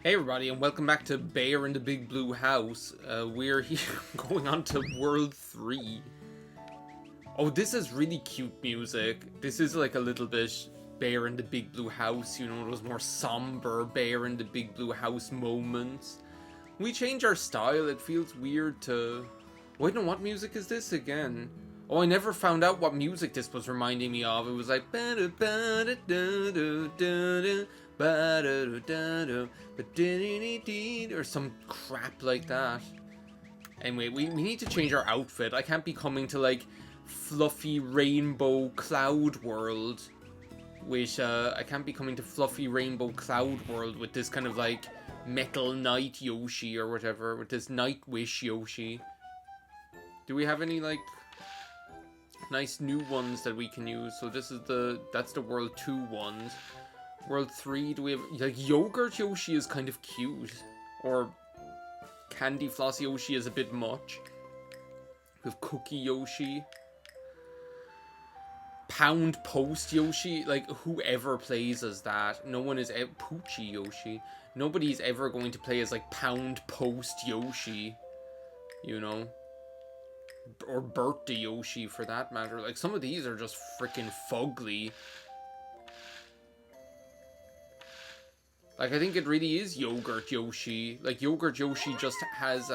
Hey everybody, and welcome back to Bear in the Big Blue House. We're here going on to World 3. Oh, this is really cute music. This is like a little bit Bear in the Big Blue House, you know, those more somber Bear in the Big Blue House moments. We change our style, it feels weird to... Wait, no, what music is this again? Oh, I never found out what music this was reminding me of. It was like... or some crap like that. Anyway, we need to change our outfit. I can't be coming to like fluffy rainbow cloud world with I can't be coming to fluffy rainbow cloud world with this kind of like metal knight Yoshi or whatever, with this night wish Yoshi. Do we have any like nice new ones that we can use? So this is that's the world 2 ones. World 3, do we have... Like, Yogurt Yoshi is kind of cute. Or Candy Floss Yoshi is a bit much. We have Cookie Yoshi. Pound Post Yoshi. Like, whoever plays as that. No one is... Poochie Yoshi. Nobody's ever going to play as, like, Pound Post Yoshi. You know? Or Birthday Yoshi, for that matter. Like, some of these are just freaking fugly. Like, I think it really is Yogurt Yoshi. Like, Yogurt Yoshi just has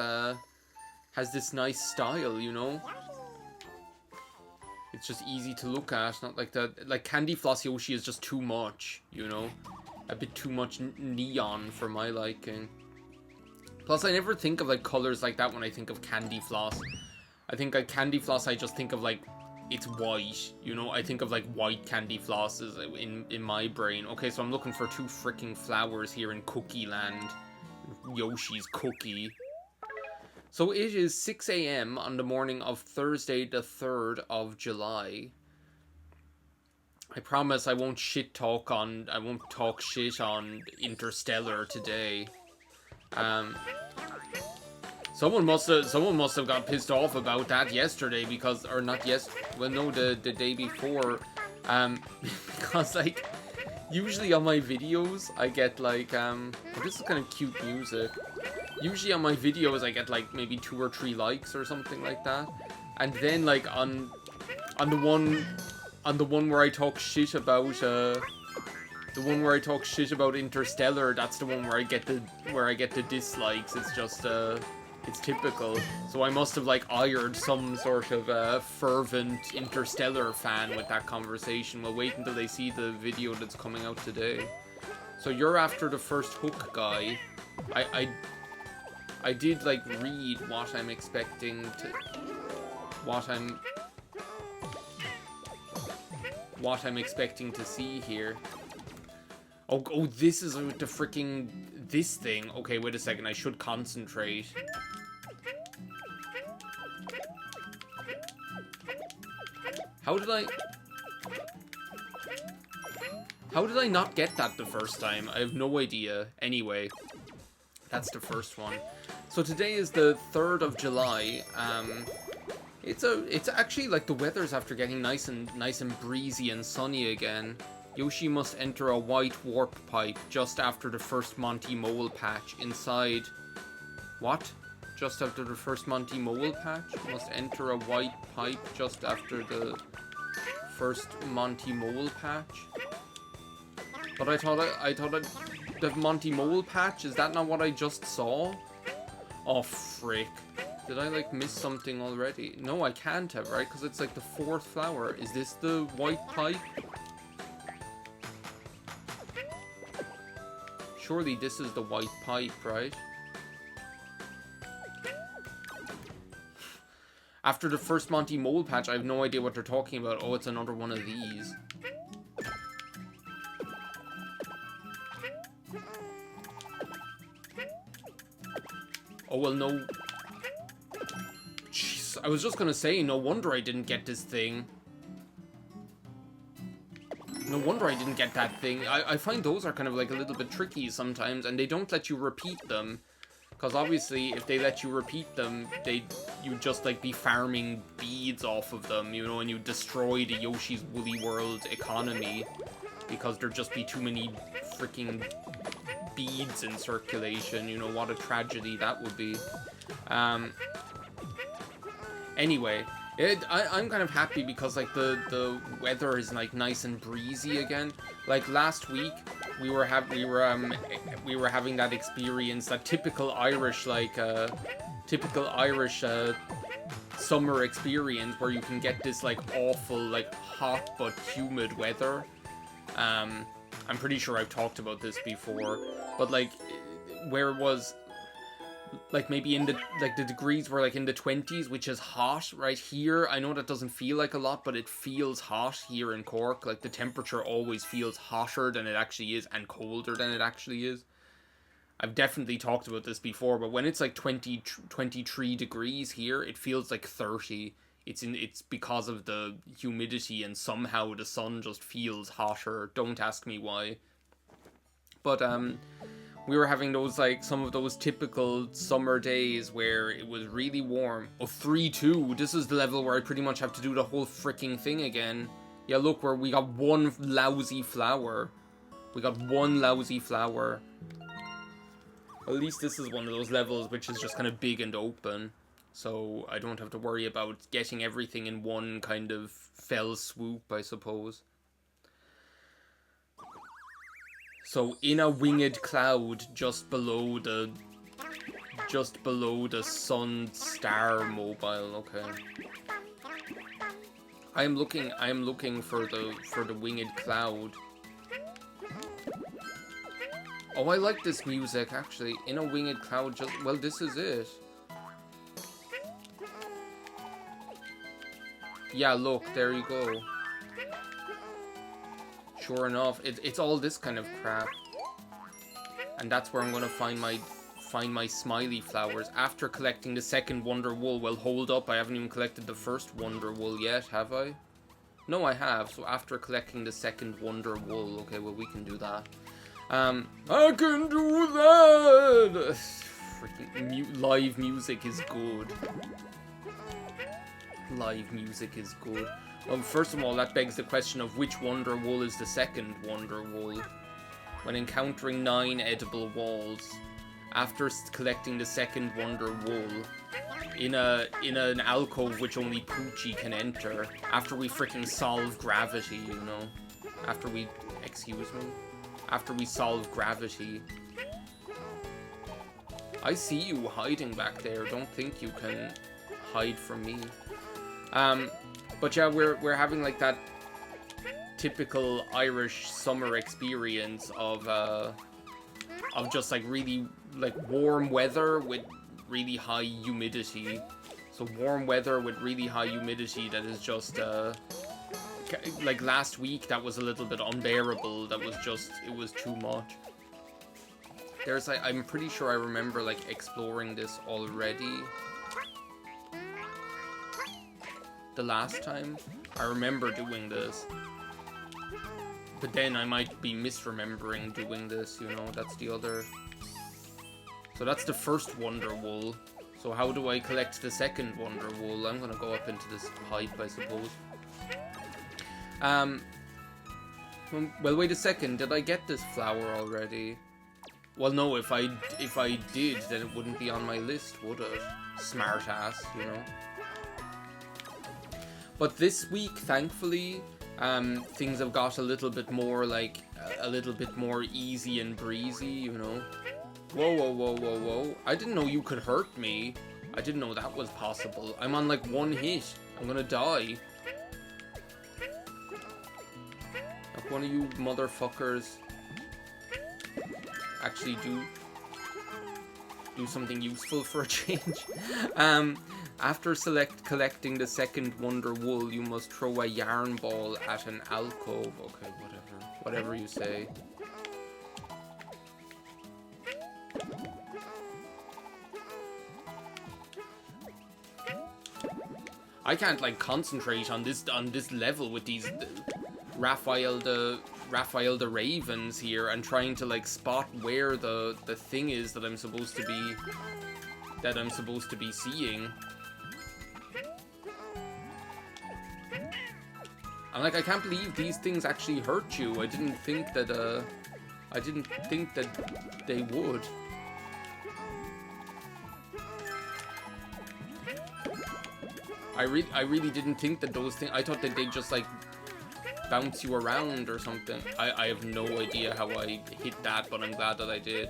this nice style, you know? It's just easy to look at, not like that. Like, Candy Floss Yoshi is just too much, you know? A bit too much neon for my liking. Plus, I never think of, like, colors like that when I think of Candy Floss. I think, like, Candy Floss, I just think of, like, it's white, you know? I think of, like, white candy flosses in my brain. Okay, so I'm looking for 2 freaking flowers here in Cookie Land. Yoshi's Cookie. So it is 6 a.m. on the morning of Thursday, the 3rd of July. I promise I won't I won't talk shit on Interstellar today. Someone must have got pissed off about that yesterday because, or not well no, the day before, because like, usually on my videos I get like, this is kind of cute music. Usually on my videos I get like maybe 2 or 3 likes or something like that, and then like on the one where I talk shit about Interstellar, that's the one where I get the dislikes. It's just it's typical. So I must have like hired some sort of fervent Interstellar fan with that conversation. We'll wait until they see the video that's coming out today. So you're after the first hook guy. I did like read what I'm expecting to see here. Oh, this is with the freaking this thing. Okay, wait a second. I should concentrate. How did I not get that the first time? I have no idea. Anyway, that's the first one. So today is the 3rd of July. It's actually like the weather's after getting nice and breezy and sunny again. Yoshi must enter a white warp pipe just after the first Monty Mole patch inside. What? Just after the first Monty Mole patch? Must enter a white pipe just after the first Monty Mole patch? But I thought the Monty Mole patch, is that not what I just saw? Oh, frick. Did I, like, miss something already? No, I can't have, right? Because it's, like, the 4th flower. Is this the white pipe? Surely this is the white pipe, right? After the first Monty Mole patch, I have no idea what they're talking about. Oh, it's another one of these. Oh, well, no. Jeez, I was just gonna say, no wonder I didn't get this thing. No wonder I didn't get that thing. I find those are kind of like a little bit tricky sometimes, and they don't let you repeat them. Because obviously, if they let you repeat them, you'd just like be farming beads off of them, you know, and you destroy the Yoshi's Woolly World economy. Because there'd just be too many freaking beads in circulation. You know, what a tragedy that would be. Anyway, I'm kind of happy because like the weather is like nice and breezy again. Like last week, we were having that experience, that typical Irish summer experience where you can get this like awful like hot but humid weather. I'm pretty sure I've talked about this before, but like where it was like maybe in the degrees were like in the 20s, which is hot right here. I know that doesn't feel like a lot, but it feels hot here in Cork. Like the temperature always feels hotter than it actually is and colder than it actually is. I've definitely talked about this before, but when it's like 23 degrees here, it feels like 30. It's because of the humidity, and somehow the sun just feels hotter. Don't ask me why. But we were having those like some of those typical summer days where it was really warm. Oh, 3-2. This is the level where I pretty much have to do the whole freaking thing again. Yeah, look, where we got one lousy flower. We got one lousy flower. At least this is one of those levels which is just kind of big and open. So I don't have to worry about getting everything in one kind of fell swoop, I suppose. So in a winged cloud just below the sun star mobile, okay. I am looking for the winged cloud. Oh, I like this music actually. In a winged cloud, well, this is it. Yeah, look, there you go. Sure enough, it's all this kind of crap. And that's where I'm gonna find my Smiley flowers after collecting the second Wonder Wool. Well, hold up, I haven't even collected the first Wonder Wool yet, have I? No, I have. So after collecting the second Wonder Wool, okay, well, we can do that. I can do that! Freaking live music is good. Live music is good. Well, first of all, that begs the question of which Wonder Wool is the second Wonder Wool. When encountering 9 edible walls, after collecting the second Wonder Wool, in an alcove which only Poochie can enter, after we freaking solve gravity, you know? After we solve gravity. I see you hiding back there. Don't think you can hide from me. But yeah, we're having like that typical Irish summer experience of just like really like warm weather with really high humidity. So warm weather with really high humidity that is just like last week that was a little bit unbearable. That was just, it was too much. There's like, I'm pretty sure I remember like exploring this already. The last time I remember doing this, but then I might be misremembering doing this, you know. That's the other. So that's the first Wonder Wool. So how do I collect the second Wonder Wool? I'm gonna go up into this pipe, I suppose. Well, wait a second. Did I get this flower already? Well, no. If I did, then it wouldn't be on my list, would it? Smart ass, you know. But this week, thankfully, things have got a little bit more, like, a little bit more easy and breezy, you know? Whoa, whoa, whoa, whoa, whoa. I didn't know you could hurt me. I didn't know that was possible. I'm on, like, one hit. I'm gonna die. Like, one of you motherfuckers actually do something useful for a change. After collecting the second Wonder Wool, you must throw a yarn ball at an alcove. Okay, whatever you say. I can't like concentrate on this level with these Raphael the Ravens here and trying to like spot where the thing is that I'm supposed to be seeing. I'm like, I can't believe these things actually hurt you. I didn't think I didn't think that they would. I really didn't think that those things... I thought that they'd just, like, bounce you around or something. I have no idea how I hit that, but I'm glad that I did.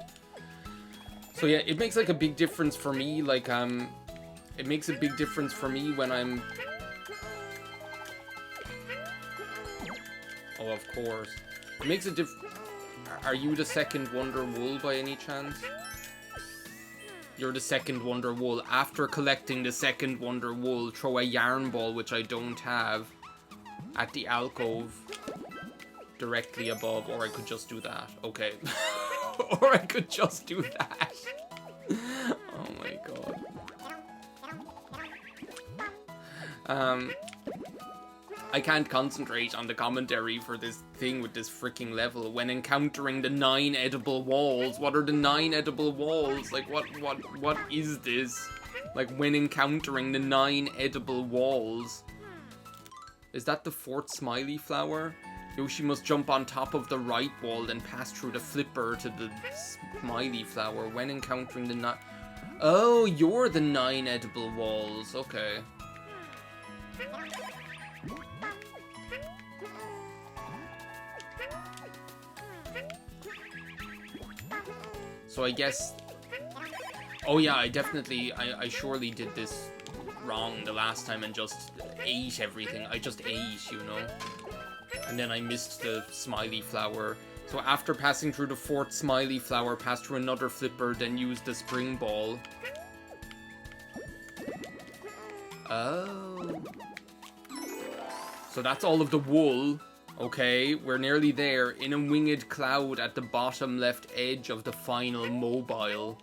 So, yeah, it makes, like, a big difference for me. Like, it makes a big difference for me when I'm... Oh, of course. It makes a difference... Are you the second Wonder Wool by any chance? You're the second Wonder Wool. After collecting the second Wonder Wool, throw a yarn ball, which I don't have, at the alcove directly above. Or I could just do that. Okay. Or I could just do that. Oh my god. I can't concentrate on the commentary for this thing with this freaking level. When encountering the 9 edible walls. What are the 9 edible walls? Like, what is this? Like, when encountering the 9 edible walls. Is that the 4th Smiley flower? Yoshi must jump on top of the right wall, then pass through the flipper to the Smiley flower. When encountering the 9... Oh, you're the 9 edible walls. Okay. So I guess... Oh yeah, I surely did this wrong the last time and just ate everything. I just ate, you know? And then I missed the Smiley flower. So after passing through the 4th Smiley flower, pass through another flipper, then use the spring ball. Oh. So that's all of the wool. Okay, we're nearly there. In a winged cloud at the bottom left edge of the final mobile.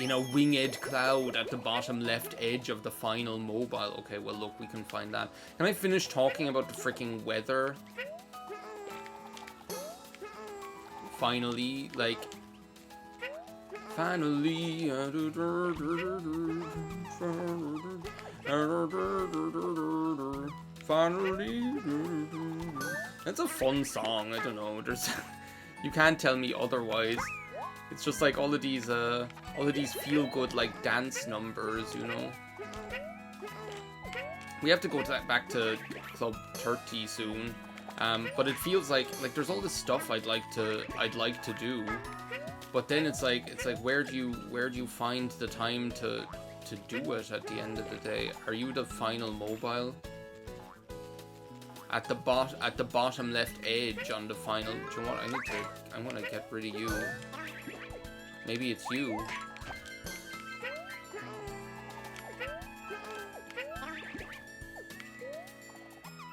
In a winged cloud at the bottom left edge of the final mobile. Okay, well look, we can find that. Can I finish talking about the freaking weather? Finally, like... Finally... Finally... That's a fun song, I don't know, there's... You can't tell me otherwise. It's just like all of these feel-good, like, dance numbers, you know? We have to go back to Club 30 soon. But it feels like there's all this stuff I'd like to do. But then it's like where do you find the time to do it at the end of the day? Are you the final mobile? At the bottom left edge on the final... Do you know what? I'm gonna get rid of you. Maybe it's you.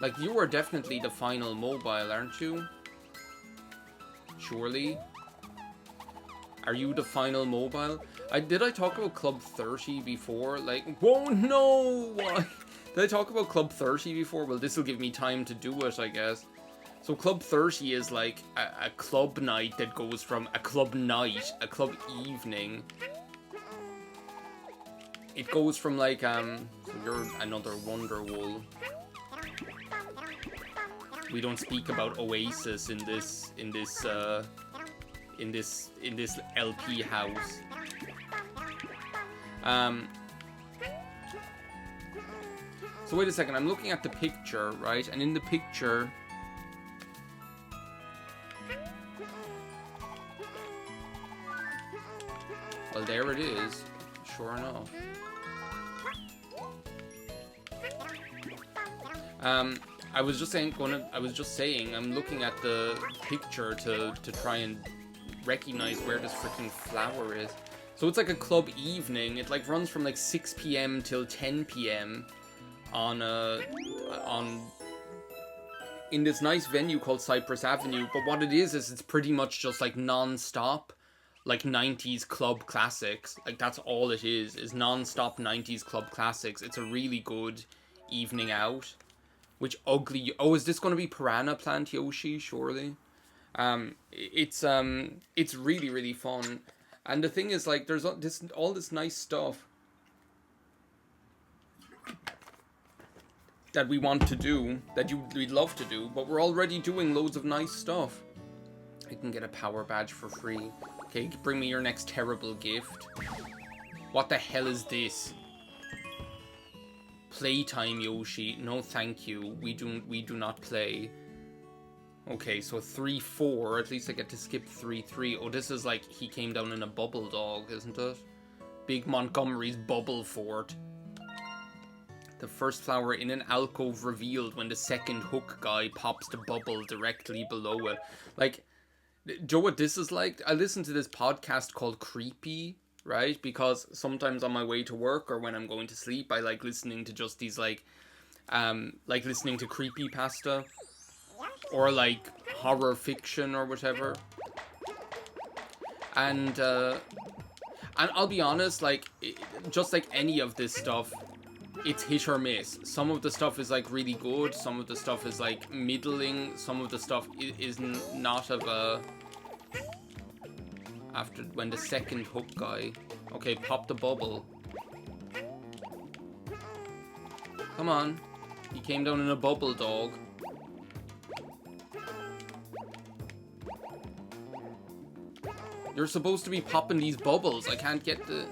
Like, you are definitely the final mobile, aren't you? Surely? Are you the final mobile? Did I talk about Club 30 before? Like, whoa, no! Why? Did I talk about Club 30 before? Well, this will give me time to do it, I guess. So Club 30 is like a club night that goes from a club night, a club evening. It goes from like, so you're another Wonder Wool. We don't speak about Oasis in this LP house. So wait a second, I'm looking at the picture, right? And in the picture... Well, there it is. Sure enough. I was just saying, I'm looking at the picture to try and recognize where this freaking flower is. So it's like a club evening. It like runs from like 6 p.m. till 10 p.m. in this nice venue called Cypress Avenue. But what it is it's pretty much just like non-stop, like 90s club classics. Like that's all it is non-stop 90s club classics. It's a really good evening out. Which ugly... Oh, is this going to be Piranha Plant Yoshi? Surely. It's really, really fun. And the thing is, like, there's all this nice stuff that we want to do, that we'd love to do, but we're already doing loads of nice stuff. I can get a power badge for free. Okay, bring me your next terrible gift. What the hell is this? Playtime, Yoshi. No, thank you. We do not play. Okay, so 3-4. At least I get to skip 3-3. Oh, this is like he came down in a bubble dog, isn't it? Big Montgomery's bubble fort. The first flower in an alcove revealed when the second hook guy pops the bubble directly below it. Like, do you know what this is like? I listen to this podcast called Creepy, right? Because sometimes on my way to work or when I'm going to sleep, I like listening to just these like listening to creepypasta or like horror fiction or whatever. And I'll be honest, like, just like any of this stuff, it's hit or miss. Some of the stuff is like really good, some of the stuff is like middling, some of the stuff is not of a... After when the second hook guy... Okay, pop the bubble. Come on. He came down in a bubble dog. You're supposed to be popping these bubbles. I can't get the...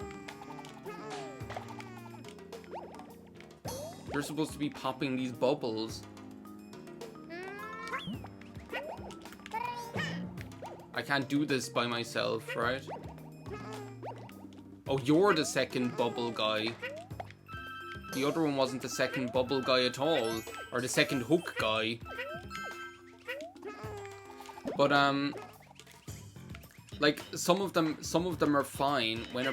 You're supposed to be popping these bubbles. I can't do this by myself, right? Oh, you're the second bubble guy. The other one wasn't the second bubble guy at all. Or the second hook guy. But, like, some of them are fine when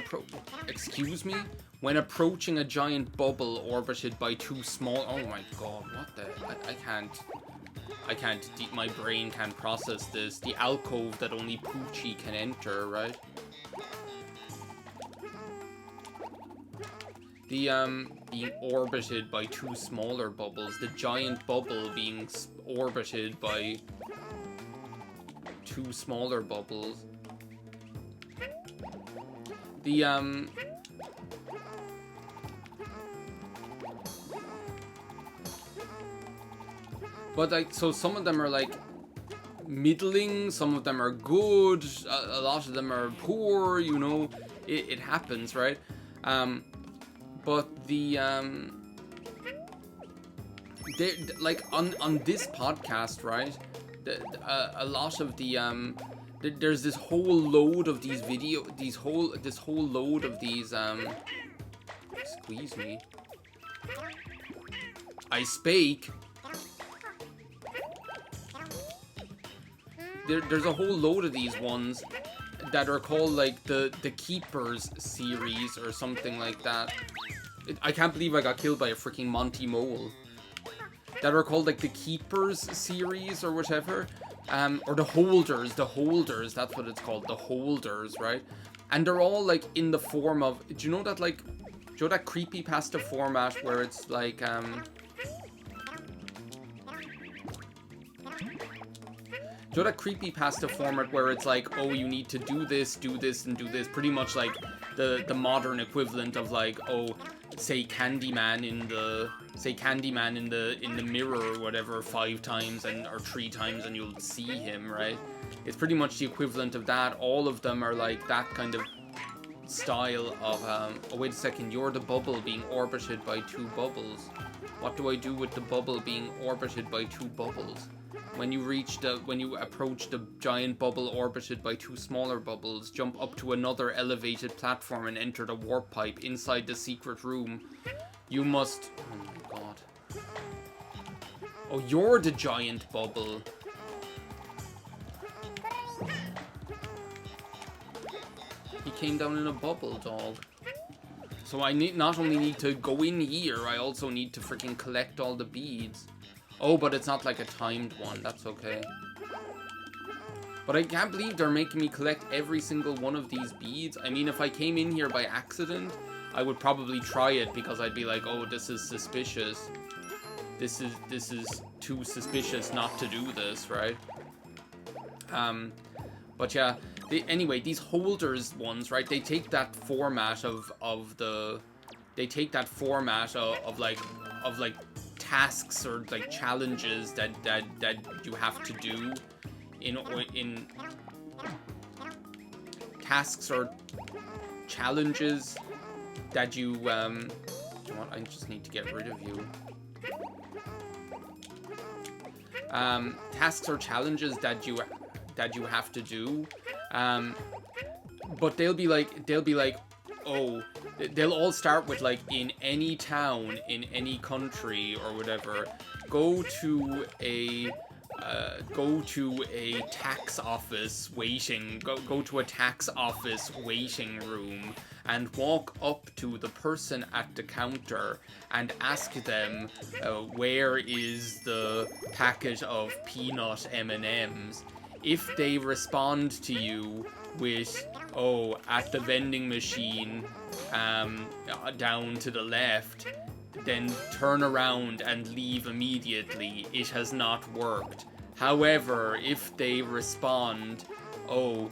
excuse me? When approaching a giant bubble orbited by two small... Oh my god, what the... I can't... My brain can't process this. The alcove that only Poochie can enter, right? The, being orbited by two smaller bubbles. The giant bubble being orbited by two smaller bubbles. The, But, like, so some of them are, like, middling, some of them are good, a lot of them are poor, you know, it happens, right? But the, like, on this podcast, right, a lot of the, there's this whole load of these this whole load of these, squeeze me. I spake. There's a whole load of these ones that are called, like, the Keepers series or something like that. I can't believe I got killed by a freaking Monty Mole. That are called, like, the Keepers series or whatever. Or the Holders, that's what it's called, the Holders, right? And they're all, like, in the form of... Do you know that, like... Do you know that creepypasta format where it's, like, Do you know that creepypasta format where it's like, oh, you need to do this, and do this? Pretty much like the modern equivalent of, like, oh, say Candyman in the mirror or whatever 5 times or 3 times and you'll see him, right? It's pretty much the equivalent of that. All of them are like that kind of style of oh, wait a second, you're the bubble being orbited by 2 bubbles. What do I do with the bubble being orbited by 2 bubbles? When you approach the giant bubble orbited by 2 smaller bubbles, jump up to another elevated platform and enter the warp pipe inside the secret room. You must... Oh my god. Oh, you're the giant bubble. He came down in a bubble, dog. So I not only need to go in here, I also need to freaking collect all the beads. Oh, but it's not like a timed one. That's okay. But I can't believe they're making me collect every single one of these beads. I mean, if I came in here by accident, I would probably try it because I'd be like, oh, this is suspicious. This is too suspicious not to do this, right? But yeah, anyway, these Holders ones, right? They take that format of like tasks or like challenges that you have to do in tasks or challenges that you, you know what, I just need to get rid of you. Tasks or challenges that you have to do, but they'll be like, oh, they'll all start with like, in any town, in any country or whatever, go to a tax office waiting room and walk up to the person at the counter and ask them where is the packet of peanut M&Ms. If they respond to you with, oh, at the vending machine down to the left, then turn around and leave immediately. It has not worked. However, if they respond, oh,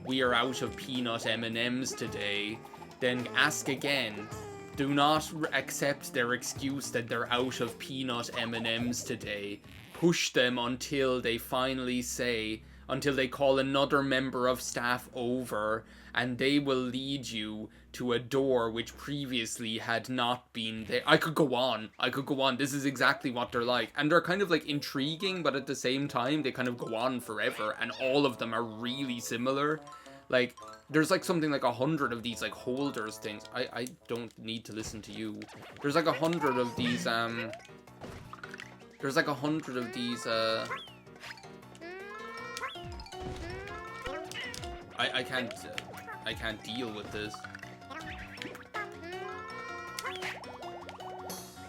we are out of peanut M&Ms today, then ask again. Do not accept their excuse that they're out of peanut M&Ms today. Push them until they finally say, until they call another member of staff over, and they will lead you to a door which previously had not been there. I could go on. This is exactly what they're like. And they're kind of like intriguing, but at the same time, they kind of go on forever, and all of them are really similar. Like, there's like something like 100 of these like holders things. I don't need to listen to you. There's like 100 of these, there's like 100 of these, I can't deal with this.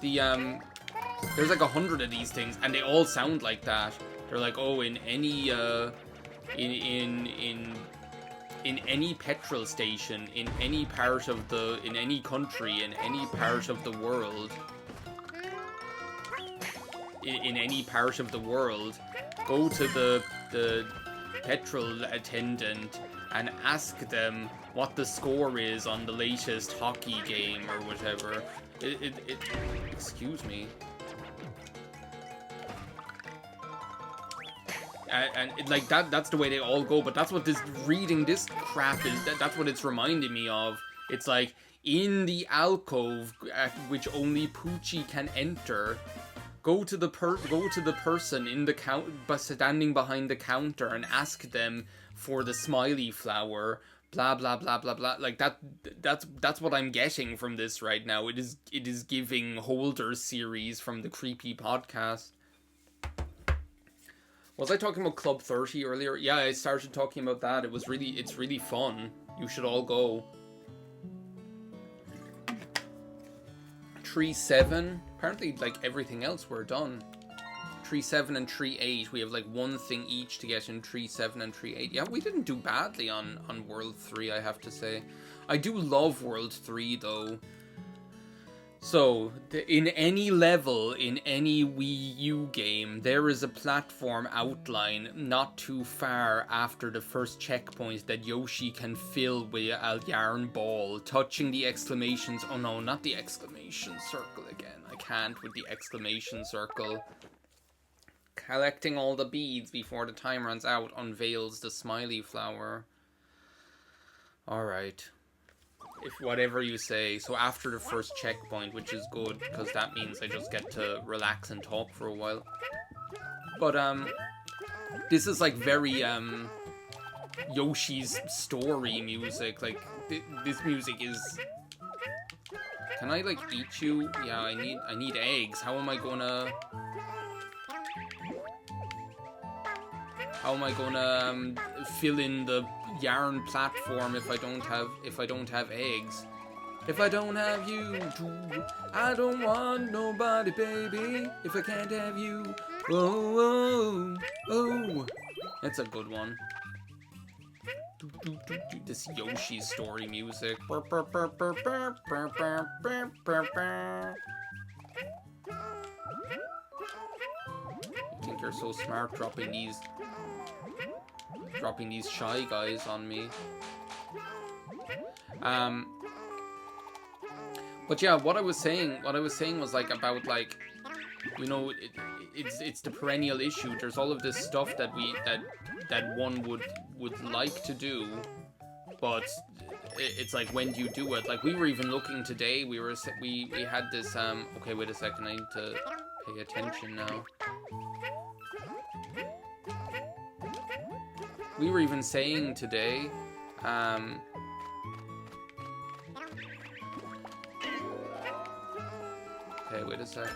There's like 100 of these things, and they all sound like that. They're like, oh, in any, in any petrol station, in any part of the, in any country, in any part of the world, in any part of the world, go to the petrol attendant and ask them what the score is on the latest hockey game or whatever. Excuse me. And like that's the way they all go, but that's what reading this crap is, that's what it's reminding me of. It's like, in the alcove at which only Poochie can enter, go to the person in the standing behind the counter and ask them for the Smiley flower, blah blah blah blah blah. Like that's what I'm getting from this right now. It is giving Holder series from the Creepy Podcast. Was I talking about Club 30 earlier? Yeah, I started talking about that. It's really fun. You should all go. Tree 7. Apparently, like, everything else we're done. Tree 7 and Tree 8. We have, like, one thing each to get in Tree 7 and Tree 8. Yeah, we didn't do badly on World 3, I have to say. I do love World 3, though. So, in any level, in any Wii U game, there is a platform outline not too far after the first checkpoint that Yoshi can fill with a yarn ball, touching the exclamations. Oh no, not the exclamation circle again. I can't with the exclamation circle. Collecting all the beads before the time runs out unveils the Smiley flower. Alright. If whatever you say. So after the first checkpoint, which is good, because that means I just get to relax and talk for a while. But, this is like very, Yoshi's story music. Like, this music is... Can I, like, eat you? Yeah, I need eggs. How am I gonna fill in the yarn platform if I don't have eggs? If I don't have you, I don't want nobody, baby. If I can't have you, oh, oh, oh. That's a good one. This Yoshi story music. You think you're so smart dropping these Shy Guys on me. But yeah, what I was saying was like about like You know, it's the perennial issue. There's all of this stuff that one would like to do, but it's like, when do you do it? Like, we were even looking today. We had this okay, wait a second. I need to pay attention now. We were even saying today, okay, wait a sec.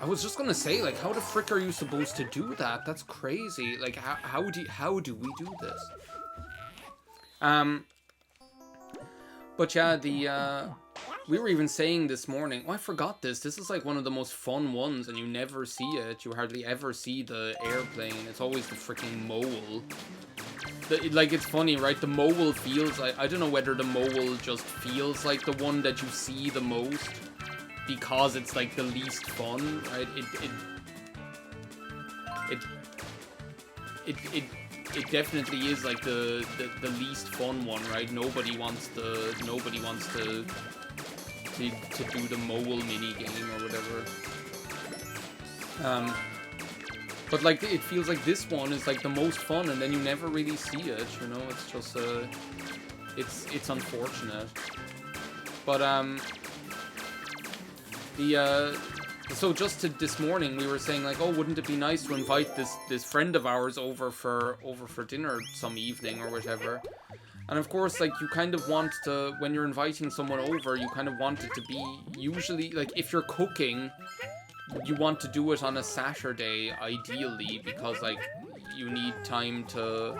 I was just gonna say, like, how the frick are you supposed to do that? That's crazy. Like, how do we do this? But yeah, we were even saying this morning, oh, I forgot this. This is like one of the most fun ones, and you never see it. You hardly ever see the airplane. It's always the freaking mole. Like, it's funny, right? The mole feels like, I don't know whether the mole just feels like the one that you see the most, because it's like the least fun, right? It definitely is like the least fun one, right? Nobody wants to do the mole mini game or whatever. But like, it feels like this one is like the most fun, and then you never really see it. You know, it's just it's unfortunate. But so just this morning we were saying, like, oh, wouldn't it be nice to invite this friend of ours over for dinner some evening or whatever. And of course, like, you kind of want to, when you're inviting someone over, you kind of want it to be, usually, like, if you're cooking, you want to do it on a Saturday, ideally, because, like, you need time to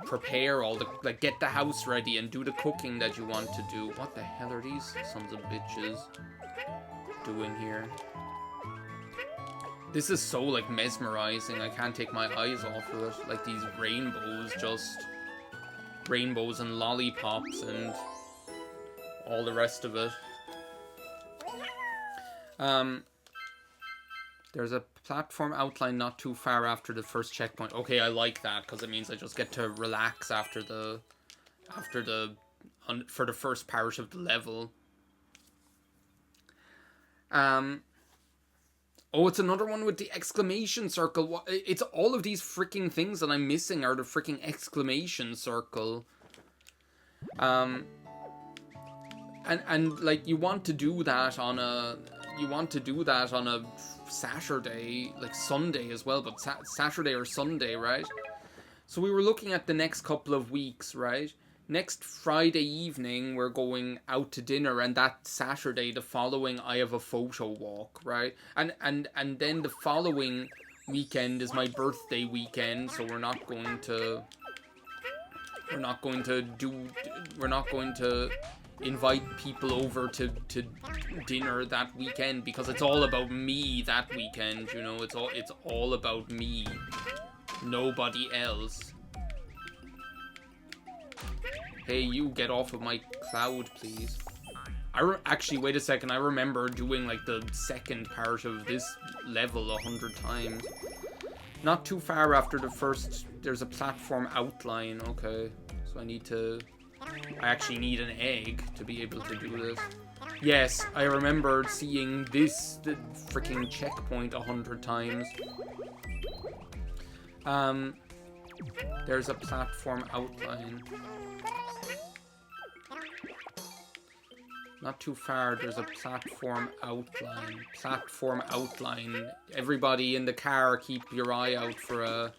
prepare all the, like, get the house ready and do the cooking that you want to do. What the hell are these sons of bitches doing here? This is so, like, mesmerizing. I can't take my eyes off of it. Like, these rainbows and lollipops and all the rest of it. There's a platform outline not too far after the first checkpoint. Okay, I like that, because it means I just get to relax for the first part of the level. Oh, it's another one with the exclamation circle. It's all of these freaking things that I'm missing are the freaking exclamation circle. And like, you want to do that on a Saturday, like Sunday as well, but Saturday or Sunday, right? So we were looking at the next couple of weeks, right? Next Friday evening, we're going out to dinner, and that Saturday, the following, I have a photo walk, right? And then the following weekend is my birthday weekend, so we're not going to invite people over to dinner that weekend, because it's all about me that weekend, you know? It's all about me, nobody else. Hey, you, get off of my cloud, please. Actually, wait a second. I remember doing, like, the second part of this level 100 times. Not too far after the first... There's a platform outline. Okay. So I actually need an egg to be able to do this. Yes, I remember seeing the freaking checkpoint 100 times. There's a platform outline. Not too far, there's a platform outline. Platform outline. Everybody in the car, keep your eye out for a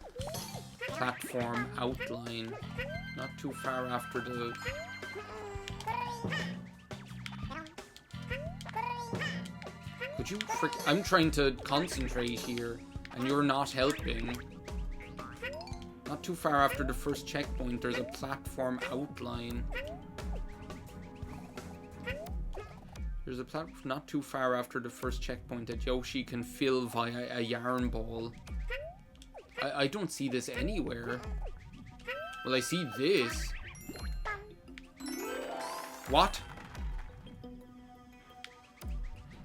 platform outline. Not too far after the... Could you I'm trying to concentrate here, and you're not helping. Not too far after the first checkpoint, there's a platform outline. There's a platform not too far after the first checkpoint that Yoshi can fill via a yarn ball. I don't see this anywhere. Well, I see this. What?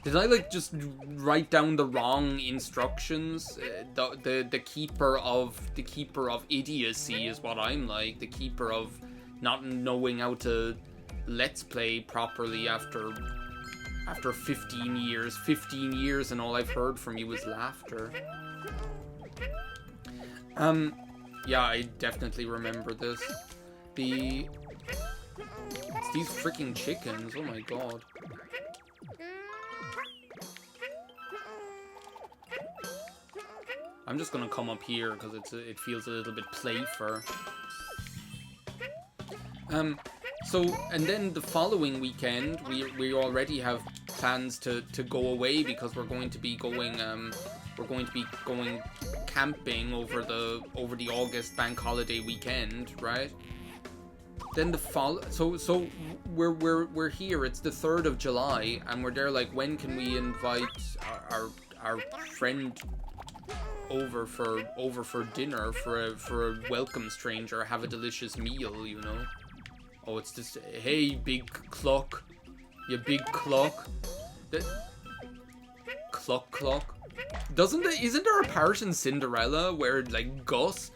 Did I like just write down the wrong instructions? The keeper of idiocy is what I'm like. The keeper of not knowing how to let's play properly after 15 years. 15 years and all I've heard from you is laughter. Yeah, I definitely remember this. It's these freaking chickens. Oh my god. I'm just gonna come up here because it feels a little bit playful. So, and then the following weekend, we already have plans to go away because we're going to be going camping over the August bank holiday weekend, right? Then so we're here. It's the 3rd of July, and we're there. Like, when can we invite our friend over for dinner for a welcome stranger, have a delicious meal, you know? Oh, it's just, hey, big clock, you big clock. Cluck. Isn't there a part in Cinderella where like Gus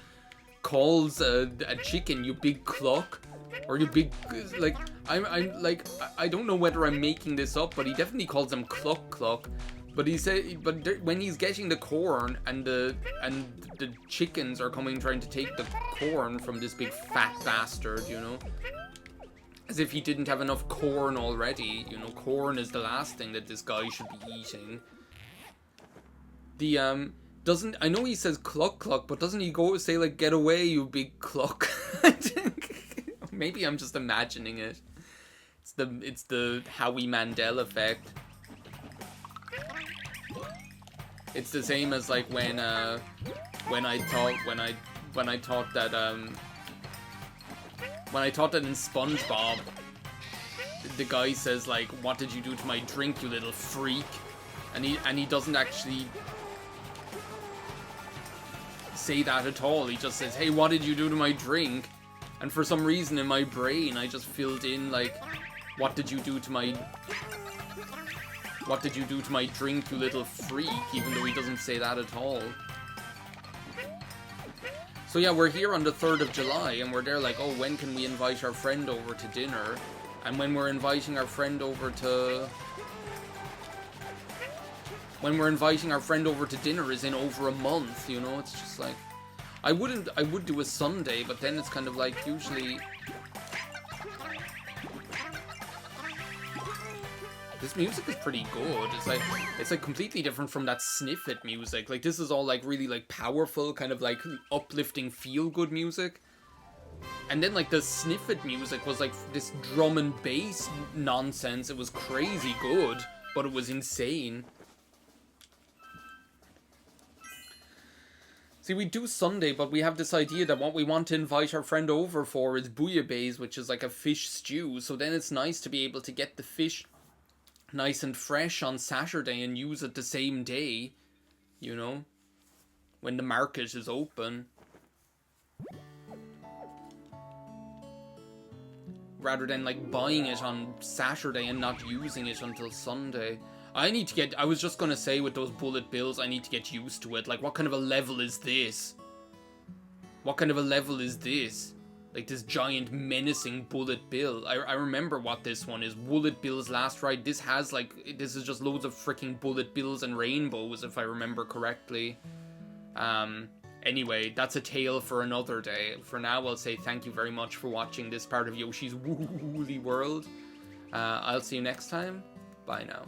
calls a chicken you big clock, or you big, like, I'm like, I don't know whether I'm making this up, but he definitely calls them cluck. But he said, when he's getting the corn and the chickens are coming trying to take the corn from this big fat bastard, you know, as if he didn't have enough corn already. You know, corn is the last thing that this guy should be eating. I know he says cluck, but doesn't he go say like, get away, you big cluck? Maybe I'm just imagining it. It's the Howie Mandel effect. It's the same as like when I thought that in SpongeBob, the guy says like, what did you do to my drink, you little freak? And he doesn't actually say that at all. He just says, hey, what did you do to my drink? And for some reason in my brain, I just filled in like, what did you do to my drink, you little freak, even though he doesn't say that at all. So yeah, we're here on the 3rd of July, and we're there like, oh, when can we invite our friend over to dinner? And when we're inviting our friend over to dinner is in over a month, you know? It's just like, I would do a Sunday, but then it's kind of like, usually this music is pretty good. It's like completely different from that Sniff It music. Like, this is all like really like powerful, kind of like uplifting, feel good music. And then like the Sniff It music was like this drum and bass nonsense. It was crazy good, but it was insane. See, we do Sunday, but we have this idea that what we want to invite our friend over for is bouillabaisse, which is like a fish stew. So then it's nice to be able to get the fish nice and fresh on Saturday and use it the same day, you know, when the market is open, rather than like buying it on Saturday and not using it until Sunday. I was just gonna say, with those bullet bills, I need to get used to it. Like, what kind of a level is this? Like, this giant menacing bullet bill. I remember what this one is. Bullet Bill's Last Ride. This is just loads of freaking bullet bills and rainbows, if I remember correctly. Anyway, that's a tale for another day. For now, I'll say thank you very much for watching this part of Yoshi's Woolly World. I'll see you next time. Bye now.